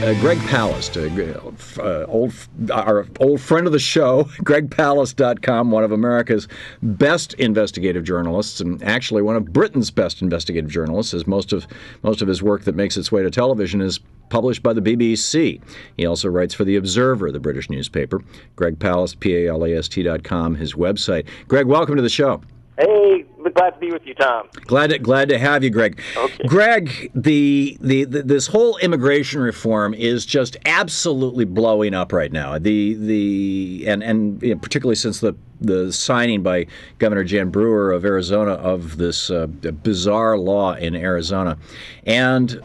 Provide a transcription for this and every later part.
Greg Palast, our old friend of the show, gregpalast.com, one of America's best investigative journalists, and actually one of Britain's best investigative journalists, as most of his work that makes its way to television is published by the BBC. He also writes for The Observer, the British newspaper. Greg Palast, Palast.com, his website. Greg, welcome to the show. Hey, glad to be with you, Tom. Glad to have you, Greg. Okay. Greg, this whole immigration reform is just absolutely blowing up right now. And particularly since the signing by Governor Jan Brewer of Arizona of this bizarre law in Arizona, and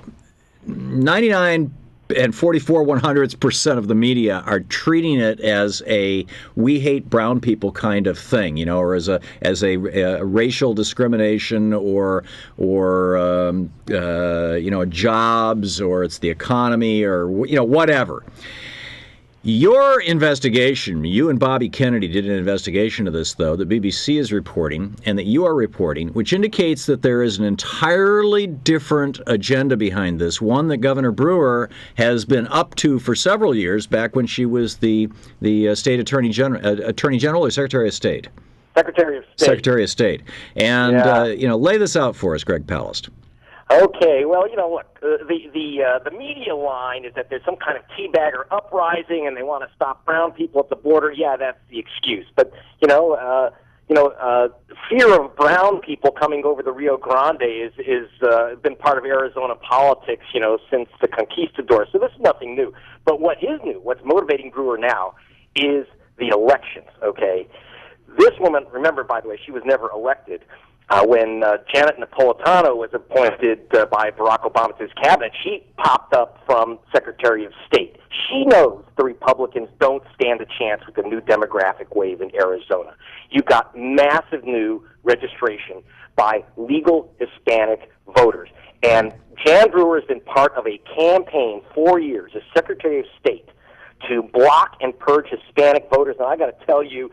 99 and 44/100% of the media are treating it as a "we hate brown people" kind of thing, or as a racial discrimination, or jobs, or it's the economy, or whatever. Your investigation, you and Bobby Kennedy did an investigation of this, though, that BBC is reporting and that you are reporting, which indicates that there is an entirely different agenda behind this, one that Governor Brewer has been up to for several years, back when she was the state attorney general or Secretary of State? Secretary of State. Secretary of State. And, lay this out for us, Greg Palast. Okay, well, look, the media line is that there's some kind of teabagger uprising and they want to stop brown people at the border. Yeah, that's the excuse. But fear of brown people coming over the Rio Grande is been part of Arizona politics, since the conquistadors. So this is nothing new. But what is new, what's motivating Brewer now, is the elections. Okay, this woman, remember, by the way, she was never elected. When Janet Napolitano was appointed by Barack Obama to his cabinet, she popped up from Secretary of State. She knows the Republicans don't stand a chance with the new demographic wave in Arizona. You've got massive new registration by legal Hispanic voters. And Jan Brewer has been part of a campaign for years as Secretary of State to block and purge Hispanic voters. And I got to tell you,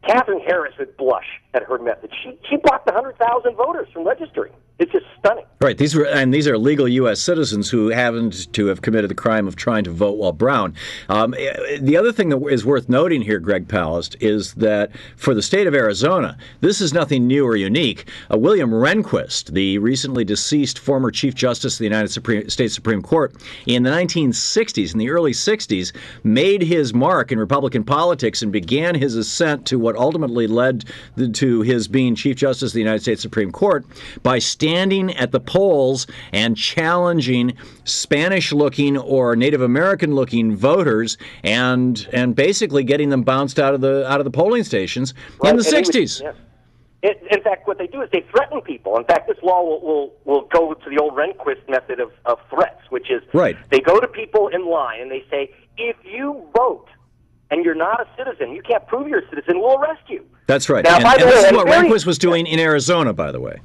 Catherine Harris would blush at her method. She blocked 100,000 voters from registering. It's just stunning. Right. These are legal U.S. citizens who happened to have committed the crime of trying to vote while brown. The other thing that is worth noting here, Greg Palast, is that for the state of Arizona, this is nothing new or unique. William Rehnquist, the recently deceased former Chief Justice of the United States Supreme Court, in the 1960s, in the early 60s, made his mark in Republican politics and began his ascent to what ultimately led to his being Chief Justice of the United States Supreme Court by standing at the polls and challenging Spanish-looking or Native American-looking voters and basically getting them bounced out of the polling stations in the 60s. In fact, what they do is they threaten people. In fact, this law will go to the old Rehnquist method of threats, which is they go to people in line and they say, if you vote and you're not a citizen, you can't prove you're a citizen, we'll arrest you. That's right. Now, and this is what Rehnquist was doing in Arizona, by the way.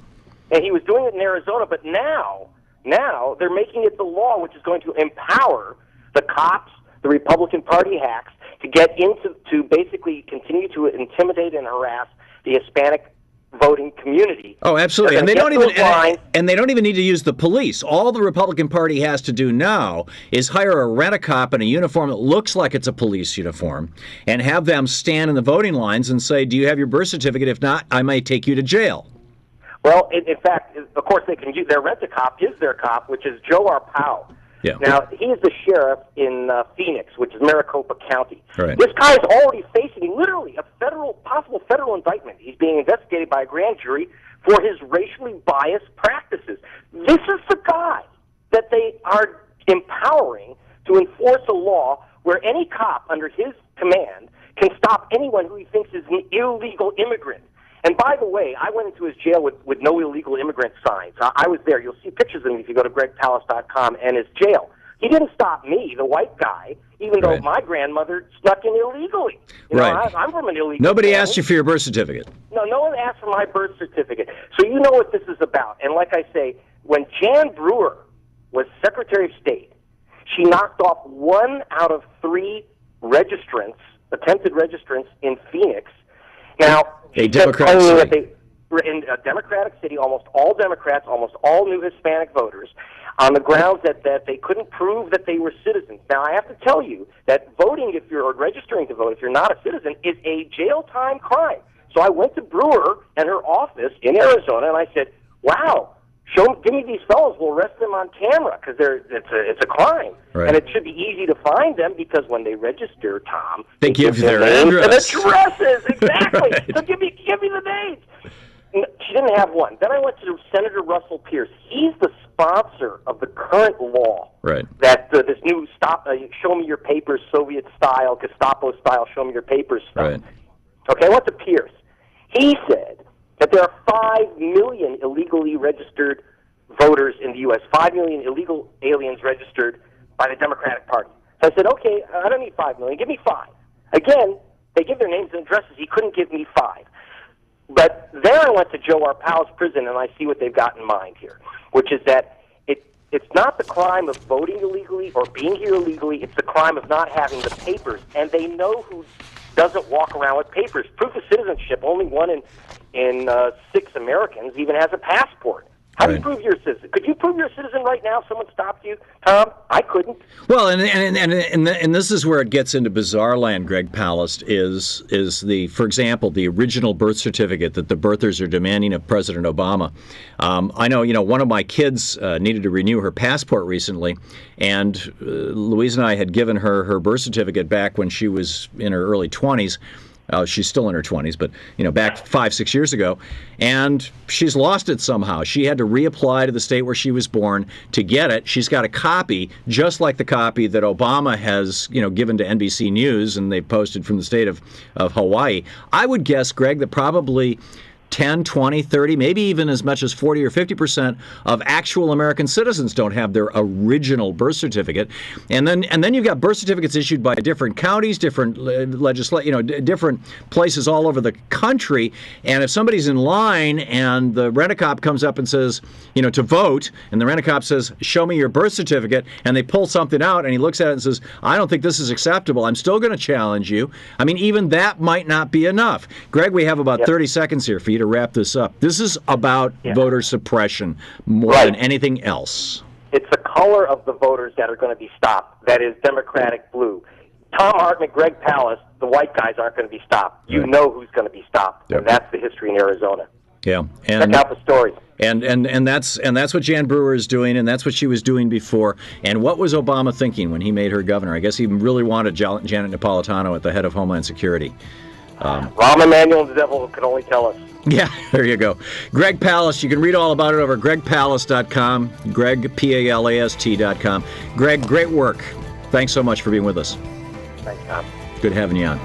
And he was doing it in Arizona, but now they're making it the law, which is going to empower the cops, the Republican Party hacks, to get to basically continue to intimidate and harass the Hispanic voting community. Oh, absolutely. And they don't even need to use the police. All the Republican Party has to do now is hire a rent-a-cop in a uniform that looks like it's a police uniform and have them stand in the voting lines and say, do you have your birth certificate? If not, I might take you to jail. Well, in fact, of course, they can use their rent-a-cop is their cop, which is Joe Arpaio. Yeah. Now, he is the sheriff in Phoenix, which is Maricopa County. Right. This guy is already facing literally a possible federal indictment. He's being investigated by a grand jury for his racially biased practices. This is the guy that they are empowering to enforce a law where any cop under his command can stop anyone who he thinks is an illegal immigrant. And by the way, I went into his jail with no illegal immigrant signs. I was there. You'll see pictures of me if you go to gregpalast.com and his jail. He didn't stop me, the white guy, even though my grandmother snuck in illegally. I'm from an illegal Nobody family. asked you for your birth certificate. No one asked for my birth certificate. So you know what this is about. And like I say, when Jan Brewer was Secretary of State, she knocked off 1 out of 3 attempted registrants in Phoenix. Now, a Democratic city. In a Democratic city, almost all Democrats, almost all new Hispanic voters. on the grounds that they couldn't prove that they were citizens. Now, I have to tell you that voting, or registering to vote, if you're not a citizen, is a jail time crime. So I went to Brewer and her office in Arizona, and I said, wow, give me these fellows. We'll arrest them on camera because it's a crime. Right. And it should be easy to find them because when they register, Tom, they give their names address. and addresses. Exactly. Right. So give me the names. She didn't have one. Then I went to Senator Russell Pierce. He's the sponsor of the current law. Right. That this new show me your papers, Soviet style, Gestapo style, show me your papers stuff. Right. Okay, I went to Pierce. He said that there are 5 million illegally registered voters in the U.S., 5 million illegal aliens registered by the Democratic Party. So I said, okay, I don't need 5 million. Give me 5. Again, they give their names and addresses. He couldn't give me 5. But then I went to Joe Arpaio's prison, and I see what they've got in mind here, which is that it's not the crime of voting illegally or being here illegally. It's the crime of not having the papers. And they know who doesn't walk around with papers. Proof of citizenship, only 1 in 6 Americans even has a passport. How do you prove you're a citizen? Could you prove you're a citizen right now if someone stopped you, Tom? I couldn't. Well, and this is where it gets into bizarre land, Greg Palast, is for example, the original birth certificate that the birthers are demanding of President Obama. I know, one of my kids needed to renew her passport recently, and Louise and I had given her birth certificate back when she was in her early 20s. She's still in her 20s, but back 5-6 years ago, and she's lost it somehow. She had to reapply to the state where she was born to get it. She's got a copy, just like the copy that Obama has, given to NBC News, and they posted from the state of Hawaii. I would guess, Greg, that probably 10, 20, 30, maybe even as much as 40 or 50% of actual American citizens don't have their original birth certificate. And then you've got birth certificates issued by different counties, different different places all over the country. And if somebody's in line and the rent-a-cop comes up and says, to vote, and the rent-a-cop says, show me your birth certificate, and they pull something out and he looks at it and says, I don't think this is acceptable. I'm still going to challenge you. I mean, even that might not be enough. Greg, we have about 30 seconds here for you to wrap this up. This is about voter suppression more than anything else. It's the color of the voters that are going to be stopped. That is Democratic blue. Thom Hartmann, Greg Palast, the white guys aren't going to be stopped. You know who's going to be stopped, and that's the history in Arizona. Yeah, and check out the story. And that's what Jan Brewer is doing, and that's what she was doing before. And what was Obama thinking when he made her governor? I guess he really wanted Janet Napolitano at the head of Homeland Security. Rahm Emanuel and the devil can only tell us. Yeah, there you go. Greg Palast, you can read all about it over gregpalast.com, gregpalast.com. Greg, great work. Thanks so much for being with us. Thanks, Tom. Good having you on.